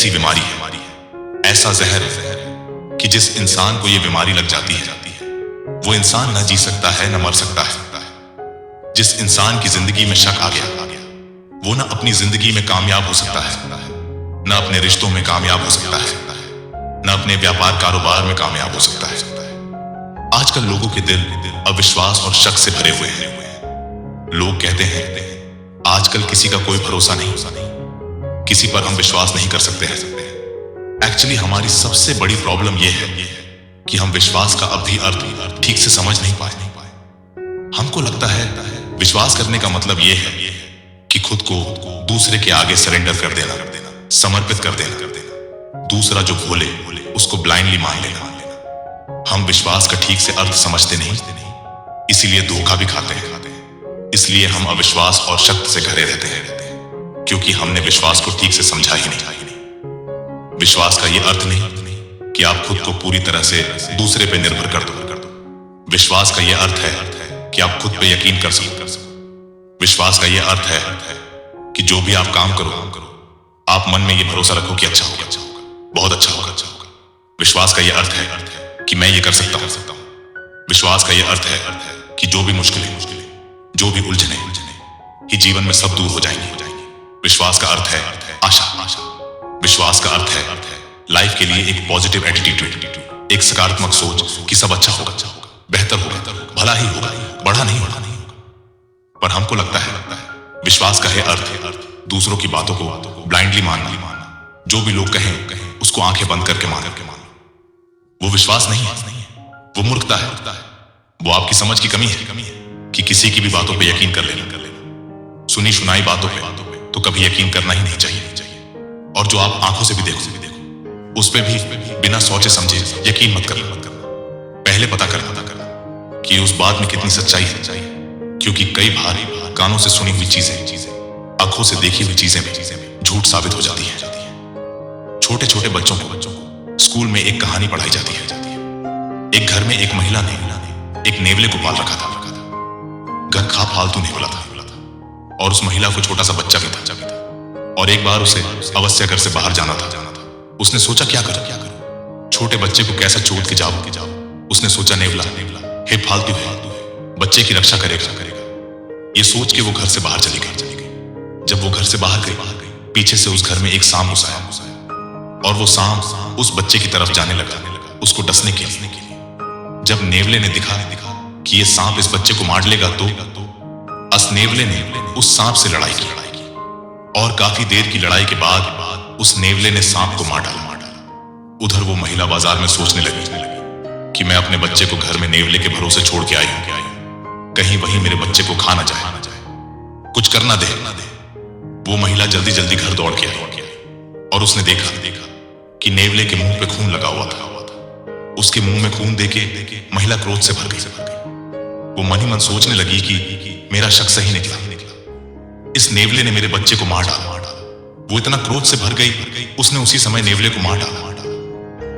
ऐसी बीमारी है, ऐसा जहर है कि जिस इंसान को ये बीमारी लग जाती है वो इंसान न जी सकता है न मर सकता है। जिस इंसान की जिंदगी में शक आ गया वो न अपनी जिंदगी में कामयाब हो सकता है, न अपने रिश्तों में कामयाब हो सकता है, न अपने व्यापार कारोबार में कामयाब हो सकता है। आजकल लोगों के दिल अविश्वास और शक से भरे हुए हैं। लोग कहते हैं आजकल किसी का कोई भरोसा नहीं, किसी पर हम विश्वास नहीं कर सकते हैं। एक्चुअली हमारी सबसे बड़ी प्रॉब्लम यह है कि हम विश्वास का अभी अर्थ ठीक से समझ नहीं पाए। हमको लगता है विश्वास करने का मतलब यह है कि खुद को दूसरे के आगे सरेंडर कर देना, समर्पित कर देना, दूसरा जो बोले उसको ब्लाइंडली मान लेना। हम विश्वास का ठीक से अर्थ समझते नहीं, इसीलिए धोखा भी खाते हैं। इसलिए हम अविश्वास और शक से घिरे रहते हैं, क्योंकि हमने विश्वास को ठीक से समझा ही नहीं। विश्वास का यह अर्थ नहीं कि आप खुद को पूरी तरह से दूसरे पे निर्भर कर दो। विश्वास का यह अर्थ है कि आप खुद पे यकीन कर सको। विश्वास का यह अर्थ है कि जो भी आप काम करो आप मन में यह भरोसा रखो कि अच्छा होगा, बहुत अच्छा होगा। विश्वास का यह अर्थ है कि मैं ये कर सकता हूं। विश्वास का यह अर्थ है कि जो भी मुश्किलें, जो भी उलझने ही जीवन में सब दूर हो जाएंगी। विश्वास का अर्थ है आशा। विश्वास का अर्थ है लाइफ के लिए एक पॉजिटिव एटीट्यूड, एक सकारात्मक सोच कि सब अच्छा होगा, बेहतर होगा, भला ही होगा, बड़ा नहीं होगा। पर हमको लगता है विश्वास का है अर्थ दूसरों की बातों को ब्लाइंडली मानना, जो भी लोग कहें उसको आंखें बंद करके मानना। वो विश्वास नहीं है, वो मूर्खता है। वो आपकी समझ की कमी है कि किसी की भी बातों पे यकीन कर लेना। सुनी सुनाई बातों पे तो कभी यकीन करना ही नहीं चाहिए। और जो आप आंखों से भी देखो उस पे भी बिना सोचे समझे यकीन मत करना। पहले पता करना कि उस बात में कितनी सच्चाई है, क्योंकि कई बार कानों से सुनी हुई चीजें, आंखों से देखी हुई चीजें झूठ साबित हो जाती है। छोटे छोटे बच्चों को स्कूल में एक कहानी पढ़ाई जाती है। एक घर में एक महिला ने एक नेवले को पाल रखा था। घर खा फालतू नेवला था और उस महिला को छोटा सा बच्चा भी था। और एक बार उसे अवश्य घर से बाहर जाना था। उसने सोचा क्या करूं, छोटे बच्चे को कैसा छोड़ के जाऊं। उसने सोचा नेवला हे फालतू है, बच्चे की रक्षा करेगा। ये सोच के वो घर से बाहर चली गई। जब वो घर से बाहर गई, पीछे से उस घर में एक सांप घुस आया और वो सांप उस बच्चे की तरफ जाने लगा, उसको डसने के लिए। जब नेवले ने देखा कि ये सांप इस बच्चे को मार लेगा तो उस नेवले ने उस सांप से लड़ाई की। और काफी देर की लड़ाई के बाद उस नेवले ने सांप को मार डाला। उधर वो महिला बाजार में सोचने लगी कि मैं अपने बच्चे को घर में नेवले के भरोसे छोड़ के आई हूं, कहीं वही मेरे बच्चे को खा ना जाए, कुछ करना दे। वो महिला जल्दी जल्दी घर दौड़ के आई और उसने देखा कि नेवले के मुंह पे खून लगा हुआ था। उसके मुंह में खून देके महिला क्रोध से भर गई। वो मन ही मन सोचने लगी कि मेरा शक सही निकला, इस नेवले ने मेरे बच्चे को मार डाला। वो इतना क्रोध से भर गई, उसने उसी समय नेवले को मार डाला।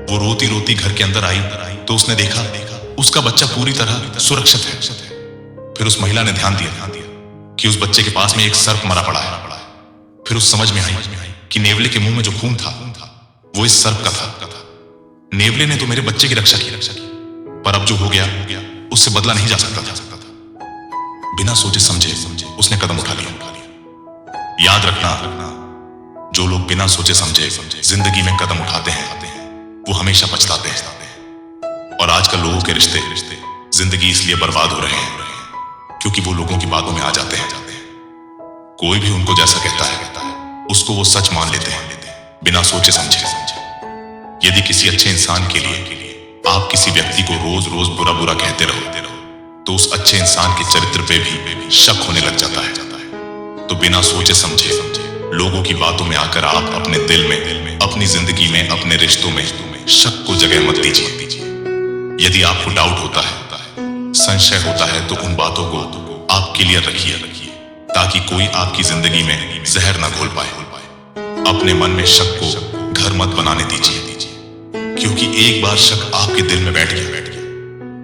वो रोती रोती घर के अंदर आई तो उसने देखा उसका बच्चा पूरी तरह सुरक्षित है। फिर उस महिला ने ध्यान दिया कि उस बच्चे के पास में एक सर्प मरा पड़ा है। फिर उस समझ में आई कि नेवले के मुंह में जो खून था वो इस सर्प का था। नेवले ने तो मेरे बच्चे की रक्षा की, पर अब जो हो गया उससे बदला नहीं जा सकता था। बिना सोचे समझे उसने कदम उठा लिया। याद रखना, जो लोग बिना सोचे समझे जिंदगी में कदम उठाते हैं वो हमेशा पछताते हैं। और आजकल लोगों के रिश्ते जिंदगी इसलिए बर्बाद हो रहे हैं क्योंकि वो लोगों की बातों में आ जाते हैं। कोई भी उनको जैसा कहता है उसको वो सच मान लेते हैं बिना सोचे समझे। यदि किसी अच्छे इंसान के लिए आप किसी व्यक्ति को रोज रोज बुरा बुरा कहते रहो तो उस अच्छे इंसान के चरित्र पे भी शक होने लग जाता है। तो बिना सोचे समझे लोगों की बातों में आकर आप अपने दिल में, अपनी जिंदगी में, अपने रिश्तों में शक को जगह मत दीजिए। यदि आपको डाउट होता है, संशय होता है, तो उन बातों को आप क्लियर रखिए ताकि कोई आपकी जिंदगी में जहर ना घोल पाए। अपने मन में शक को घर मत बनाने दीजिए, क्योंकि एक बार शक आपके दिल में बैठ गया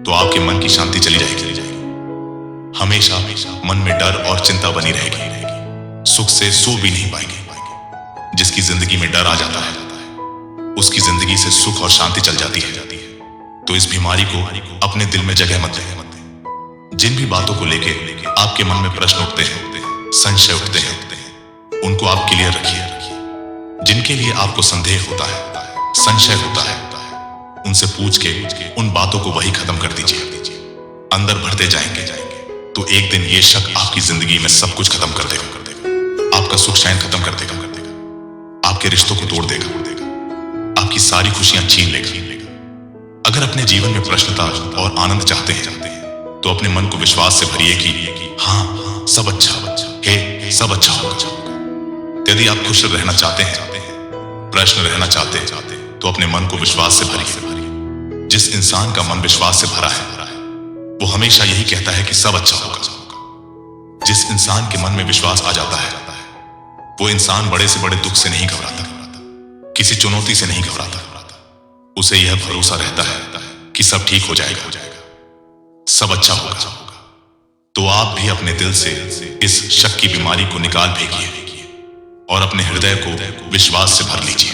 तो आपके मन की शांति चली जाएगी। हमेशा मन में डर और चिंता बनी रहेगी, सुख से सो भी नहीं पाएंगे। जिसकी जिंदगी में डर आ जाता है उसकी जिंदगी से सुख और शांति चल जाती है। तो इस बीमारी को अपने दिल में जगह मत दें। जिन भी बातों को लेके आपके मन में प्रश्न उठते हैं, संशय उठते हैं, उनको आप क्लियर रखिए। जिनके लिए आपको संदेह होता है, संशय होता है, उनसे पूछ के उन बातों को वही खत्म कर दीजिए। अंदर बढ़ते जाएंगे तो एक दिन ये शक आपकी जिंदगी में सब कुछ खत्म कर देगा। आपका सुख चैन खत्म कर देगा, आपके रिश्तों को तोड़ देगा, आपकी सारी खुशियां छीन लेगा। अगर अपने जीवन में प्रश्नता और आनंद चाहते हैं तो अपने मन को विश्वास से भरिए कि हाँ, सब अच्छा है, सब अच्छा होगा। यदि आप खुश रहना चाहते हैं, प्रश्न रहना चाहते हैं, तो अपने मन को विश्वास से भरिए। जिस इंसान का मन विश्वास से भरा है वो हमेशा यही कहता है कि सब अच्छा होगा। जिस इंसान के मन में विश्वास आ जाता है वो इंसान बड़े से बड़े दुख से नहीं घबराता, किसी चुनौती से नहीं घबराता। उसे यह भरोसा रहता है कि सब ठीक हो जाएगा, सब अच्छा होगा। तो आप भी अपने दिल से इस शक की बीमारी को निकाल फेंकिए और अपने हृदय को विश्वास से भर लीजिए।